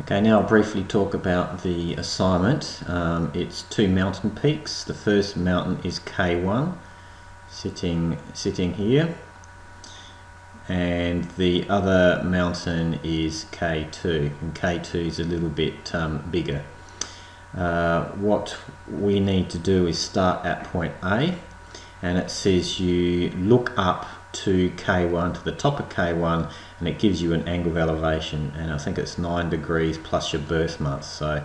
Okay, now I'll briefly talk about the assignment. It's two mountain peaks. The first mountain is K1, sitting here, and the other mountain is K2, and K2 is a little bit bigger. What we need to do is start at point A, and it says you look up to K1, to the top of K1, and it gives you an angle of elevation, and I think it's 9 degrees plus your birth month. So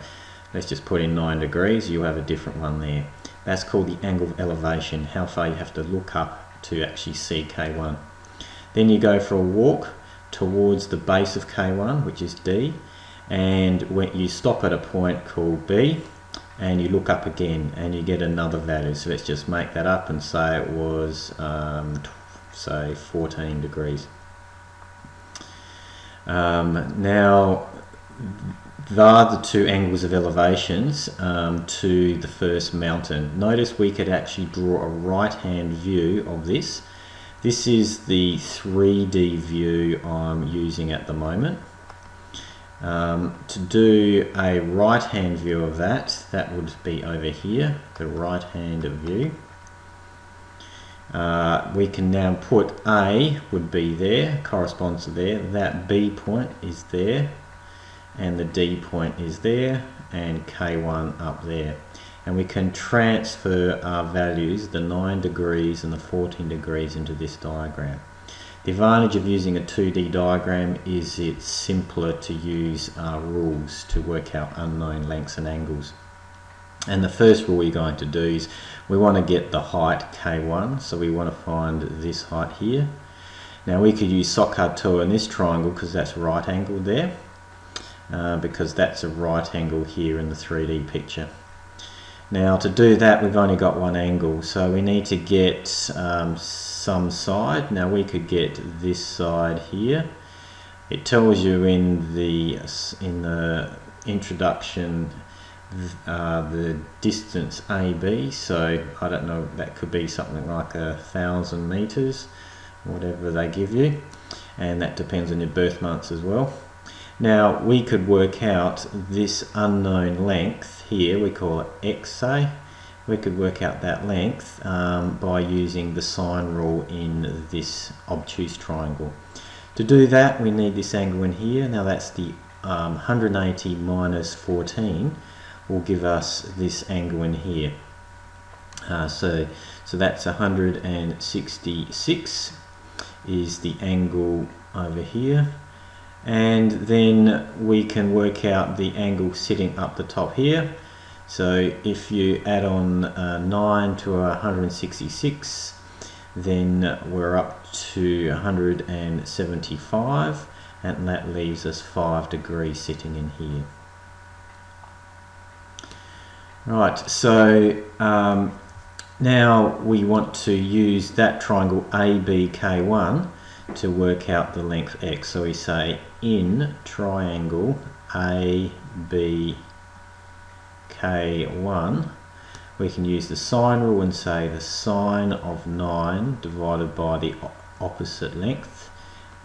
let's just put in 9 degrees, you'll have a different one there. That's called the angle of elevation, how far you have to look up to actually see K1. Then you go for a walk towards the base of K1, which is D, and when you stop at a point called B, and you look up again and you get another value. So let's just make that up and say it was say 14 degrees. Now there are the two angles of elevations to the first mountain. Notice we could actually draw a right hand view of this. This is the 3D view I'm using at the moment. To do a right hand view of that would be over here, the right hand view. We can now put A would be there, corresponds to there, that B point is there, and the D point is there, and K1 up there. And we can transfer our values, the 9 degrees and the 14 degrees, into this diagram. The advantage of using a 2D diagram is it's simpler to use rules to work out unknown lengths and angles. And the first rule we're going to do is we want to get the height K1, so we want to find this height here. Now we could use SOHCAHTOA in this triangle because that's right angled there, because that's a right angle here in the 3D picture. Now to do that we've only got one angle, so we need to get some side. Now we could get this side here. It tells you in the introduction the distance AB, so I don't know, that could be something like 1,000 meters, whatever they give you, and that depends on your birth months as well. Now we could work out this unknown length here, we call it X, say. We could work out that length by using the sine rule in this obtuse triangle. To do that we need this angle in here. Now that's the 180 minus 14 will give us this angle in here. So that's 166 is the angle over here. And then we can work out the angle sitting up the top here. So if you add on 9 to 166, then we're up to 175, and that leaves us 5 degrees sitting in here. Right, so now we want to use that triangle ABK1 to work out the length X. So we say in triangle ABK1, we can use the sine rule and say the sine of 9 divided by the opposite length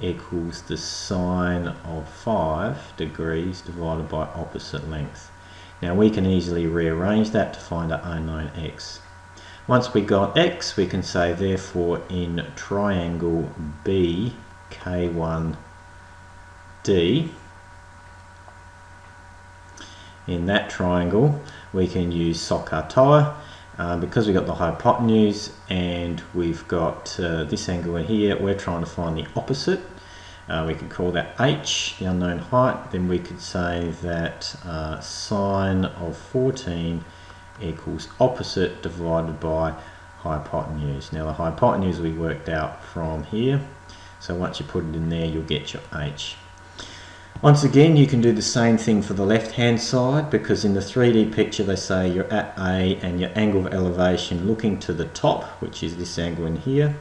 equals the sine of 5 degrees divided by opposite length. Now we can easily rearrange that to find our unknown X. Once we got X, we can say therefore in triangle BK1D, in that triangle we can use SOHCAHTOA because we've got the hypotenuse and we've got this angle in here. We're trying to find the opposite. We could call that H, the unknown height. Then we could say that sine of 14 equals opposite divided by hypotenuse. Now the hypotenuse we worked out from here, so once you put it in there you'll get your H. Once again you can do the same thing for the left hand side, because in the 3D picture they say you're at A and your angle of elevation looking to the top, which is this angle in here.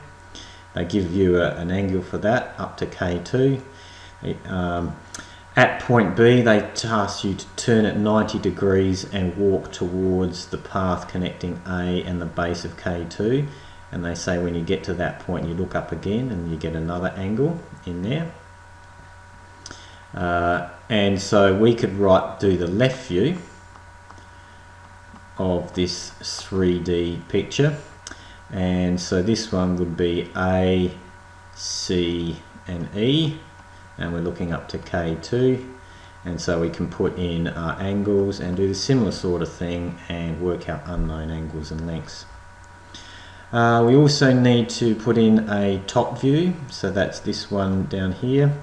They give you an angle for that up to K2. At point B they task you to turn at 90 degrees and walk towards the path connecting A and the base of K2, and they say when you get to that point you look up again and you get another angle in there. And so we could do the left view of this 3D picture, and so this one would be A, C and E, and we're looking up to K2, and so we can put in our angles and do the similar sort of thing and work out unknown angles and lengths. We also need to put in a top view, so that's this one down here.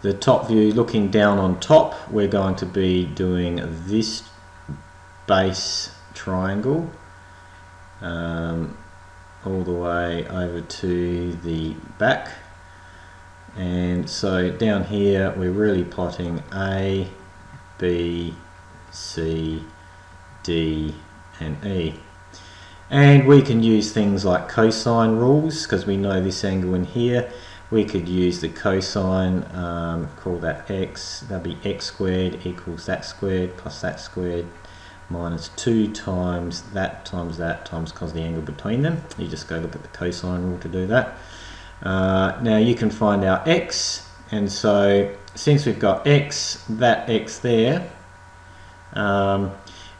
The top view, looking down on top, we're going to be doing this base triangle all the way over to the back, and so down here we're really plotting A, B, C, D and E. And we can use things like cosine rules, because we know this angle in here. We could use the cosine, call that x, that'll be x squared equals that squared plus that squared minus 2 times that times cos the angle between them. You just go look at the cosine rule to do that. Now you can find our x, and so since we've got x, that x there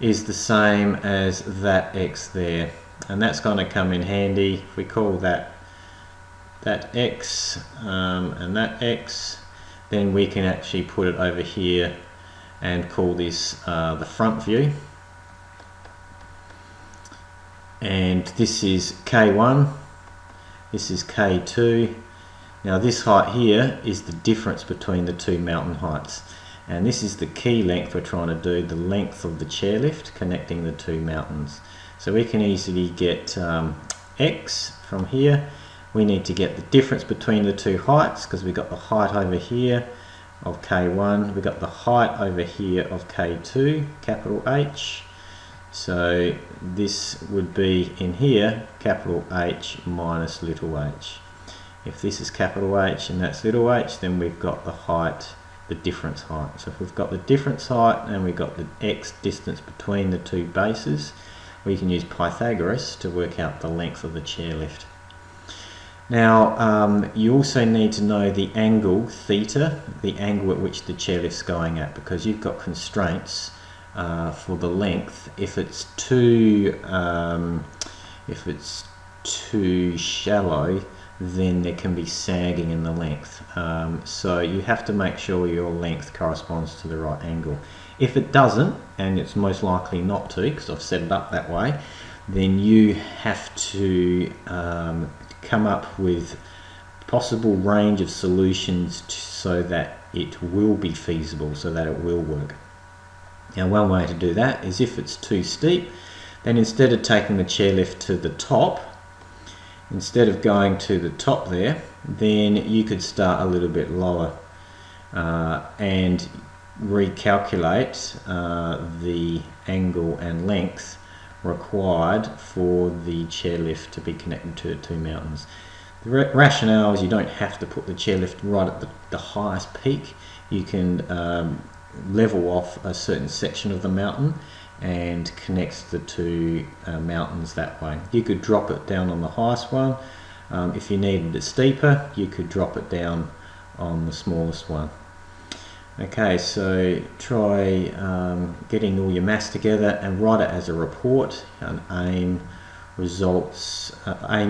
is the same as that x there, and that's going to come in handy. If we call that x and that x, then we can actually put it over here and call this the front view, and this is K1, this is K2. Now this height here is the difference between the two mountain heights, and this is the key length we're trying to do, the length of the chairlift connecting the two mountains. So we can easily get x from here. We need to get the difference between the two heights, because we've got the height over here of K1, we've got the height over here of K2, capital H. So this would be in here, capital H minus little h. If this is capital H and that's little h, then we've got the height, the difference height. So if we've got the difference height and we've got the x distance between the two bases, we can use Pythagoras to work out the length of the chairlift. Now you also need to know the angle theta, the angle at which the chairlift's going at, because you've got constraints for the length. If it's too shallow, then there can be sagging in the length. So you have to make sure your length corresponds to the right angle. If it doesn't, and it's most likely not to, because I've set it up that way, then you have to come up with possible range of solutions so that it will be feasible, so that it will work. Now one way to do that is, if it's too steep, then instead of taking the chairlift to the top, instead of going to the top there, then you could start a little bit lower and recalculate the angle and length required for the chairlift to be connected to the two mountains. The rationale is you don't have to put the chairlift right at the highest peak. You can level off a certain section of the mountain and connect the two mountains that way. You could drop it down on the highest one. If you needed it steeper, you could drop it down on the smallest one. Okay, so try getting all your maths together and write it as a report, an AIM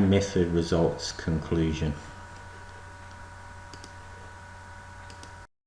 method results conclusion.